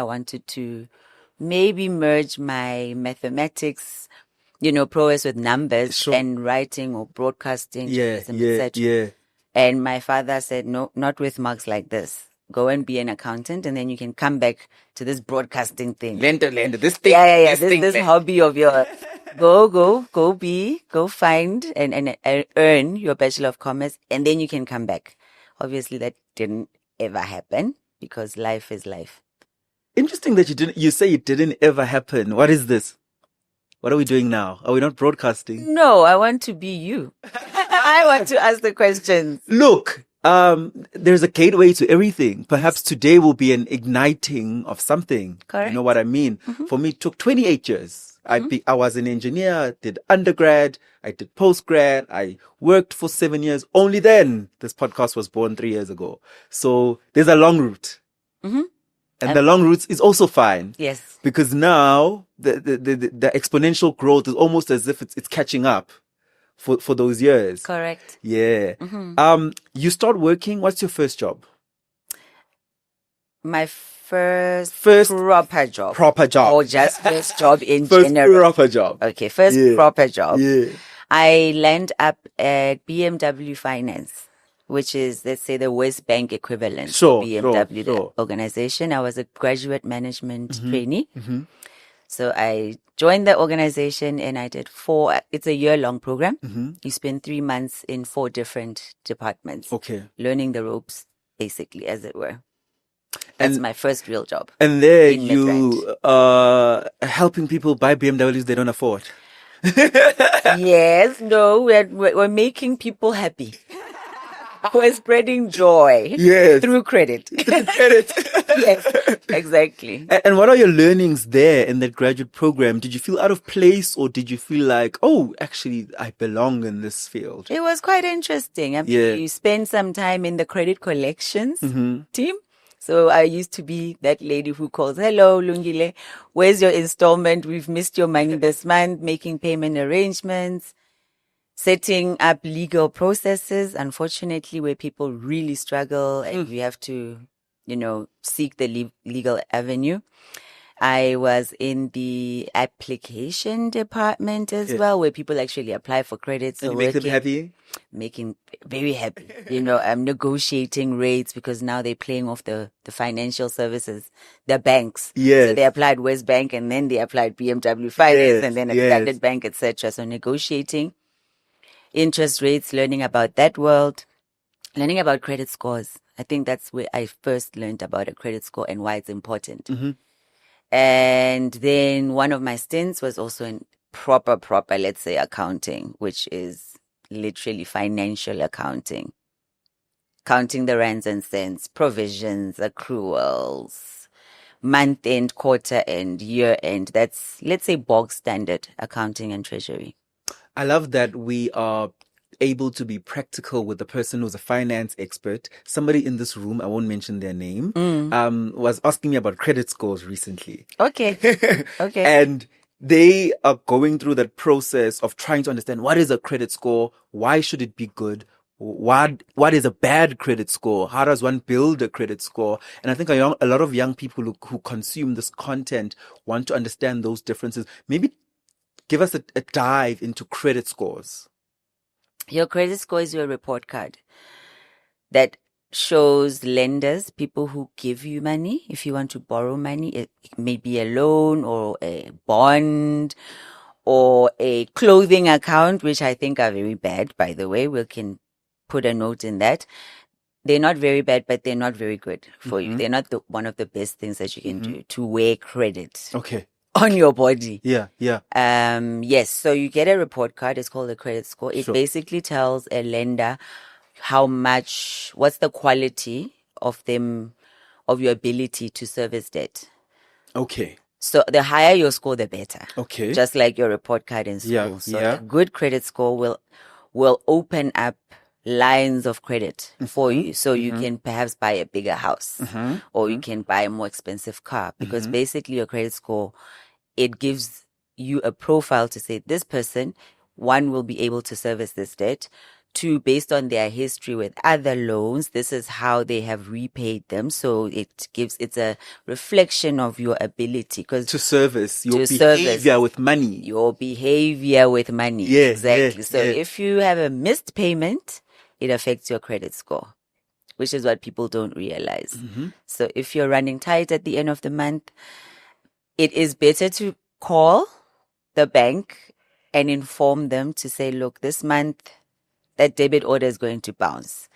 I wanted to maybe merge my mathematics, prowess with numbers Sure. and writing or broadcasting, journalism, etc. Yeah. And my father said, no, not with marks like this. Go and be an accountant, and then you can come back to this broadcasting thing. Lender, this thing. Yeah. This hobby of yours. Go find and earn your Bachelor of Commerce, and then you can come back. Obviously, that didn't ever happen because life is life. Interesting that you say it didn't ever happen. What is this? What are we doing now? Are we not broadcasting? No, I want to be you. I want to ask the questions. Look, there's a gateway to everything. Perhaps today will be an igniting of something. Correct. You know what I mean? Mm-hmm. For me, it took 28 years. Mm-hmm. I was an engineer, did undergrad, I did postgrad, I worked for 7 years. Only then this podcast was born 3 years ago. So there's a long route. Mm-hmm. And the long route is also fine. Yes. Because now the exponential growth is almost as if it's catching up for those years. Correct. Yeah. Mm-hmm. You start working. What's your first job? My first proper job. Proper job. Or just first job in first general. Proper job. Okay. First proper job. Yeah. I land up at BMW Finance, which is, let's say, the West Bank equivalent of BMW, the organization. I was a graduate management trainee. Mm-hmm. So I joined the organization and I did it's a year-long program. Mm-hmm. You spend 3 months in 4 different departments. Okay. Learning the ropes, basically, as it were. That's my first real job. And there you helping people buy BMWs they don't afford. Yes, no, we're making people happy. We're spreading joy through credit. Yes, exactly. And what are your learnings there in that graduate program? Did you feel out of place or did you feel like, oh, actually, I belong in this field? It was quite interesting. I mean, you spend some time in the credit collections team. So I used to be that lady who calls, hello, Lungile, where's your installment? We've missed your money this month, making payment arrangements, setting up legal processes, unfortunately, where people really struggle and we have to, seek the legal avenue. I was in the application department as well, where people actually apply for credits. And you make them happy? Making very happy. I'm negotiating rates because now they're playing off the financial services, the banks. Yes. So they applied West Bank and then they applied BMW Finance and then a Standard Bank, etc. So negotiating interest rates, learning about that world, learning about credit scores. I think that's where I first learned about a credit score and why it's important. Mm-hmm. And then one of my stints was also in proper, let's say, accounting, which is literally financial accounting. Counting the rands and cents, provisions, accruals, month end, quarter end, year end. That's, let's say, bog standard accounting and treasury. I love that we are able to be practical with the person who's a finance expert. Somebody in this room, I won't mention their name, was asking me about credit scores recently. Okay. And they are going through that process of trying to understand what is a credit score, why should it be good, what is a bad credit score, how does one build a credit score. And I think a lot of young people who consume this content want to understand those differences. Maybe give us a dive into credit scores. Your credit score is your report card that shows lenders, people who give you money. If you want to borrow money, it may be a loan or a bond or a clothing account, which I think are very bad, by the way. We can put a note in that. They're not very bad, but they're not very good for you. They're not one of the best things that you can do to wear credit. Okay. On your body. Yeah. Yes. So you get a report card. It's called a credit score. It basically tells a lender what's the quality of your ability to service debt. Okay. So the higher your score, the better. Okay. Just like your report card in school. Yeah. So a good credit score will open up lines of credit for you. So you can perhaps buy a bigger house or you can buy a more expensive car because basically your credit score, it gives you a profile to say this person, one, will be able to service this debt. to, based on their history with other loans, this is how they have repaid them. So it's a reflection of your ability to service your to behavior with money. Your behavior with money. Yeah, exactly. yeah, So yeah. if you have a missed payment, it affects your credit score, which is what people don't realize. So if you're running tight at the end of the month, it is better to call the bank and inform them to say, look, this month that debit order is going to bounce.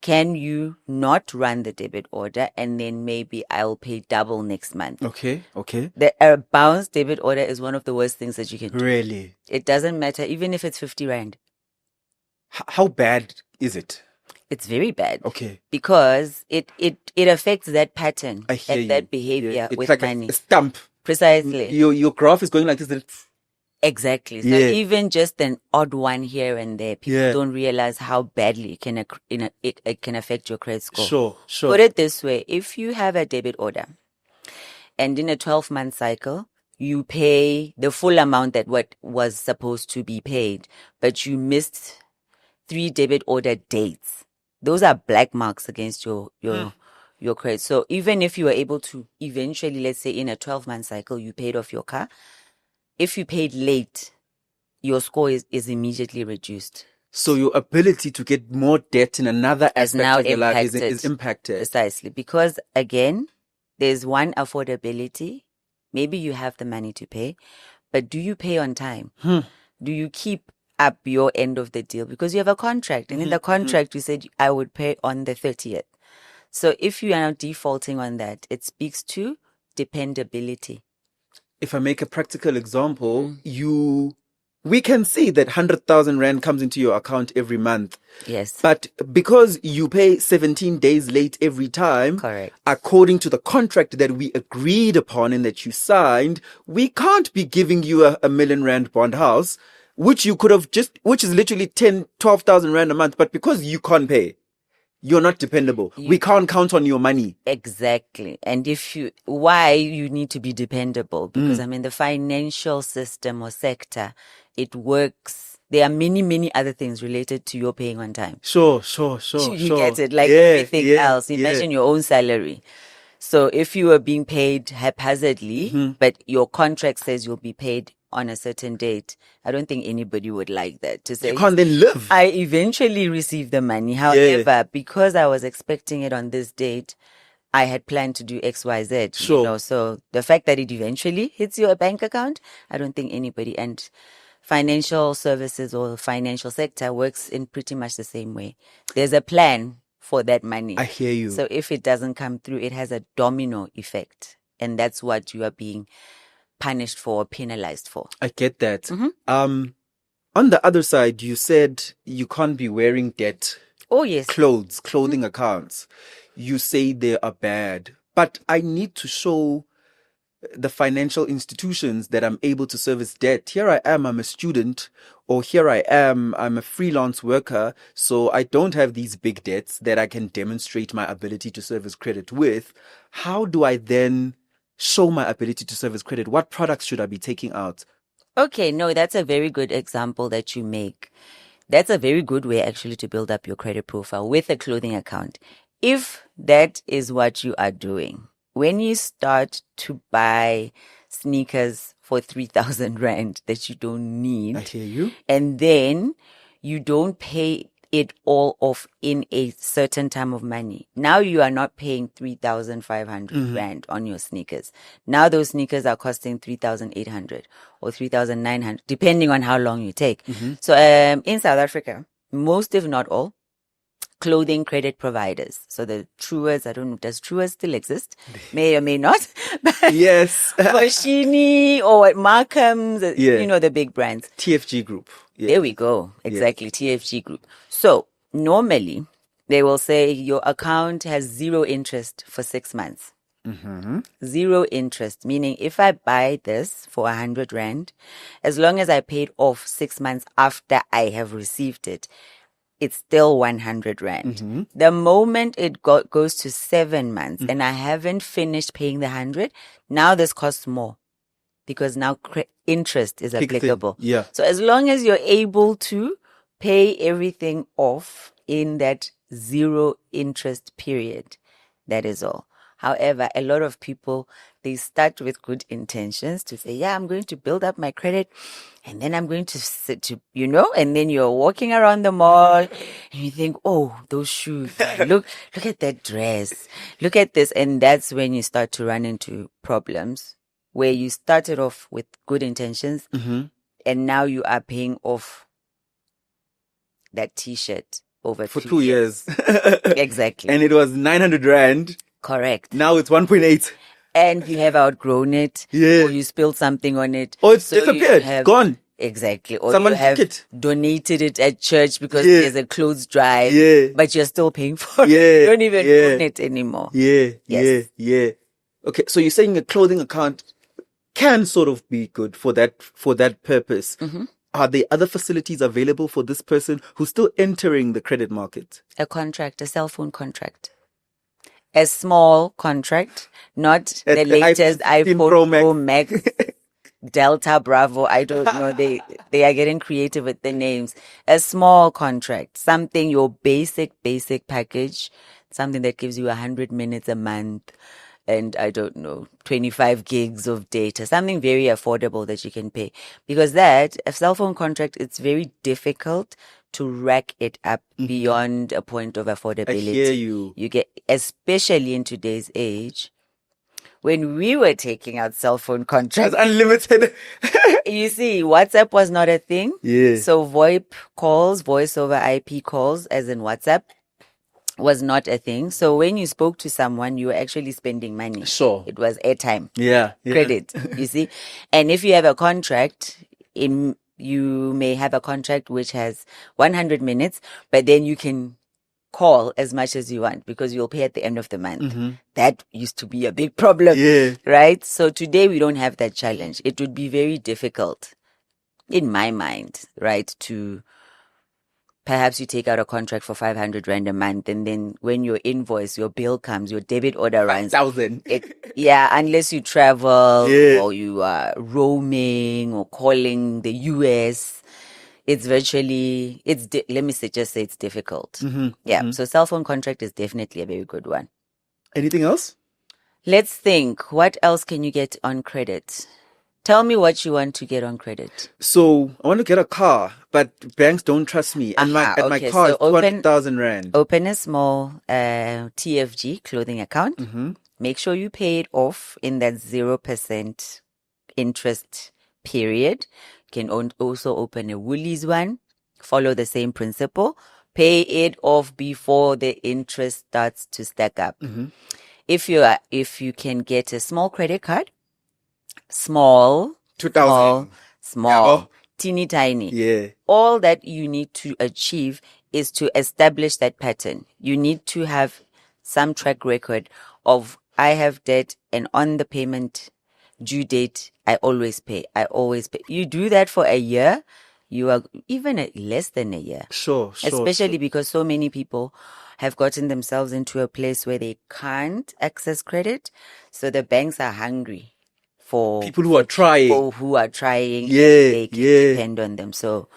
Can you not run the debit order, and then maybe I'll pay double next month? Okay. The bounced debit order is one of the worst things that you can do. Really? It doesn't matter, even if it's 50 rand. How bad is it? It's very bad. Okay. Because it affects that pattern I hear and you. that behavior It's with like money. a stamp. Precisely. Your graph is going like this. Then Exactly. So Yeah. even just an odd one here and there, people Yeah. don't realize how badly it can affect your credit score. Sure. Put it this way. If you have a debit order and in a 12-month cycle, you pay the full amount that what was supposed to be paid, but you missed 3 debit order dates. Those are black marks against your credit. So even if you were able to eventually, let's say in a 12-month cycle, you paid off your car, if you paid late, your score is immediately reduced. So your ability to get more debt in another Is aspect now of your life is impacted. impacted. Precisely. Because again, there's one, affordability. Maybe you have the money to pay, but do you pay on time? Do you keep up your end of the deal? Because you have a contract, and in the contract, you said I would pay on the 30th. So if you are now defaulting on that, it speaks to dependability. If I make a practical example, we can see that 100,000 rand comes into your account every month. Yes. But because you pay 17 days late every time, Correct. according to the contract that we agreed upon and that you signed, we can't be giving you a 1 million rand bond house, which you could have which is literally 12,000 rand a month. But because you can't pay, you're not dependable. We can't count on your money. Exactly. And why you need to be dependable? Because the financial system or sector, it works. There are many, many other things related to your paying on time. Sure. You get it? Like everything else. Imagine your own salary. So if you are being paid haphazardly, but your contract says you'll be paid on a certain date, I don't think anybody would like that. To say, you can't then live. I eventually received the money. However, because I was expecting it on this date, I had planned to do X, Y, Z. Sure. So the fact that it eventually hits your bank account, I don't think anybody, and financial services or financial sector works in pretty much the same way. There's a plan for that money. I hear you. So if it doesn't come through, it has a domino effect. And that's what you are being punished for or penalized for. I get that. On the other side, you said you can't be wearing debt. Oh, yes. Clothing accounts. You say they are bad. But I need to show the financial institutions that I'm able to service debt. Here I am, I'm a student, or here I am, I'm a freelance worker, so I don't have these big debts that I can demonstrate my ability to service credit with. How do I then show my ability to service credit? What products should I be taking out? Okay, no, that's a very good example that you make. That's a very good way actually to build up your credit profile with a clothing account. If that is what you are doing, when you start to buy sneakers for 3,000 rand that you don't need, I hear you. And then you don't pay it all off in a certain time of money. Now you are not paying 3,500 rand on your sneakers. Now those sneakers are costing 3,800 or 3,900, depending on how long you take. So in South Africa, most, if not all, clothing credit providers. So the Truworths, I don't know, does Truworths still exist? May or may not. Yes. Foschini or what, Markham's, the big brands. TFG Group. Yeah. There we go. Exactly. TFG Group. So normally they will say your account has 0 interest for 6 months. 0 interest, meaning if I buy this for 100 rand, as long as I paid off 6 months after I have received it, it's still 100 rand. The moment it goes to 7 months and I haven't finished paying the 100, now this costs more because now interest is applicable. Yeah. So as long as you're able to pay everything off in that 0 interest period. That is all. However, a lot of people, they start with good intentions to say, yeah, I'm going to build up my credit and then I'm going to sit to, and then you're walking around the mall and you think, oh, those shoes, look at that dress, look at this. And that's when you start to run into problems where you started off with good intentions and now you are paying off that t-shirt over for 2 years. Exactly. And it was 900 Rand. Correct. Now it's 1.8. And you have outgrown it. Yeah. Or you spilled something on it. Or it's disappeared. Gone. Exactly. Or Someone you have took it. donated it at church because there's a clothes drive. Yeah. But you're still paying for it. You don't even own it anymore. Yeah. Okay, so you're saying a clothing account can sort of be good for that purpose. Are there other facilities available for this person who's still entering the credit market? A cell phone contract. A small contract, not the The latest iPhone Pro Max. Delta Bravo. I don't know. They are getting creative with the names. A small contract, something, your basic package, something that gives you 100 minutes a month and I don't know, 25 gigs of data, something very affordable that you can pay. Because a cell phone contract, it's very difficult to rack it up beyond a point of affordability. I hear you. You get, especially in today's age, when we were taking out cell phone contracts, unlimited. You see, WhatsApp was not a thing. Yeah. So VoIP calls, voice over IP calls, as in WhatsApp, was not a thing. So when you spoke to someone, you were actually spending money. Sure. It was airtime. Yeah. Credit, you see. And if you have a contract, you may have a contract which has 100 minutes, but then you can call as much as you want because you'll pay at the end of the month. That used to be a big problem. Yeah. Right? So today we don't have that challenge. It would be very difficult, in my mind, right, to perhaps you take out a contract for 500 Rand a month and then when your invoice, your bill comes, your debit order runs. 5,000. Unless you travel or you are roaming or calling the US, it's virtually, let me just say it's difficult. So cell phone contract is definitely a very good one. Anything else? Let's think. What else can you get on credit? Tell me what you want to get on credit. So I want to get a car, but banks don't trust me. And my car is 20,000 Rand. Open a small TFG clothing account. Make sure you pay it off in that 0% interest period. You can also open a Woolies one. Follow the same principle. Pay it off before the interest starts to stack up. If you can get a small credit card, small, 2,000. small, teeny tiny. Yeah. All that you need to achieve is to establish that pattern. You need to have some track record of I have debt and on the payment due date, I always pay. You do that for a year, you are even less than a year. Sure. Especially because so many people have gotten themselves into a place where they can't access credit. So the banks are hungry for people who are trying. They can depend on them. So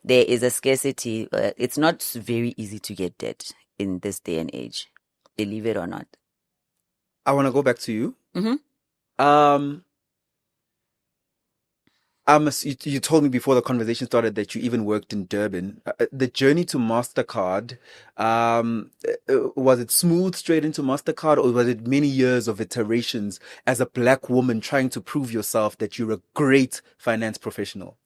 there is a scarcity. It's not very easy to get debt in this day and age, believe it or not. I want to go back to you. You told me before the conversation started that you even worked in Durban. The journey to MasterCard, was it smooth straight into MasterCard, or was it many years of iterations as a black woman trying to prove yourself that you're a great finance professional?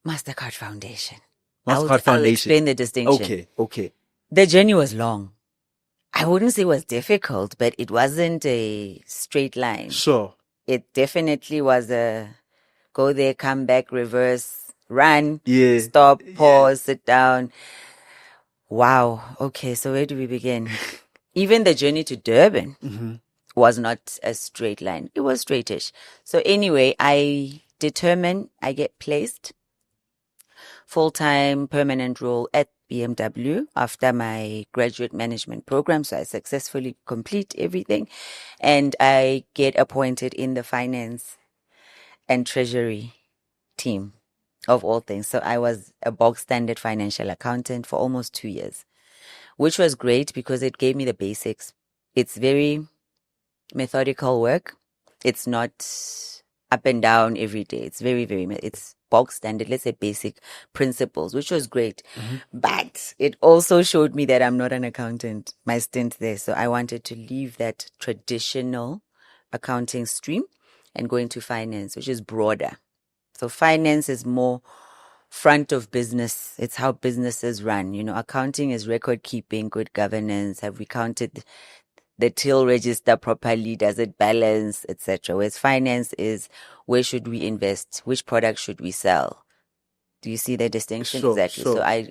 MasterCard Foundation. I'll explain the distinction. Okay. The journey was long. I wouldn't say it was difficult, but it wasn't a straight line. Sure. It definitely was a go there, come back, reverse, run, stop, pause, sit down. Wow. Okay, so where do we begin? Even the journey to Durban was not a straight line. It was straightish. So anyway, I determined I get placed full-time permanent role at BMW after my graduate management program. So I successfully complete everything and I get appointed in the finance and treasury team. of all things. So I was a bog standard financial accountant for almost 2 years, which was great because it gave me the basics. It's very methodical work. It's not up and down every day. It's it's bog standard, let's say basic principles, which was great. But it also showed me that I'm not an accountant, my stint there. So I wanted to leave that traditional accounting stream and go into finance, which is broader. So finance is more front of business. It's how businesses run. Accounting is record keeping, good governance. Have we counted the till register properly? Does it balance, etc.? Whereas finance is where should we invest? Which product should we sell? Do you see the distinction? Sure, Exactly. sure. So I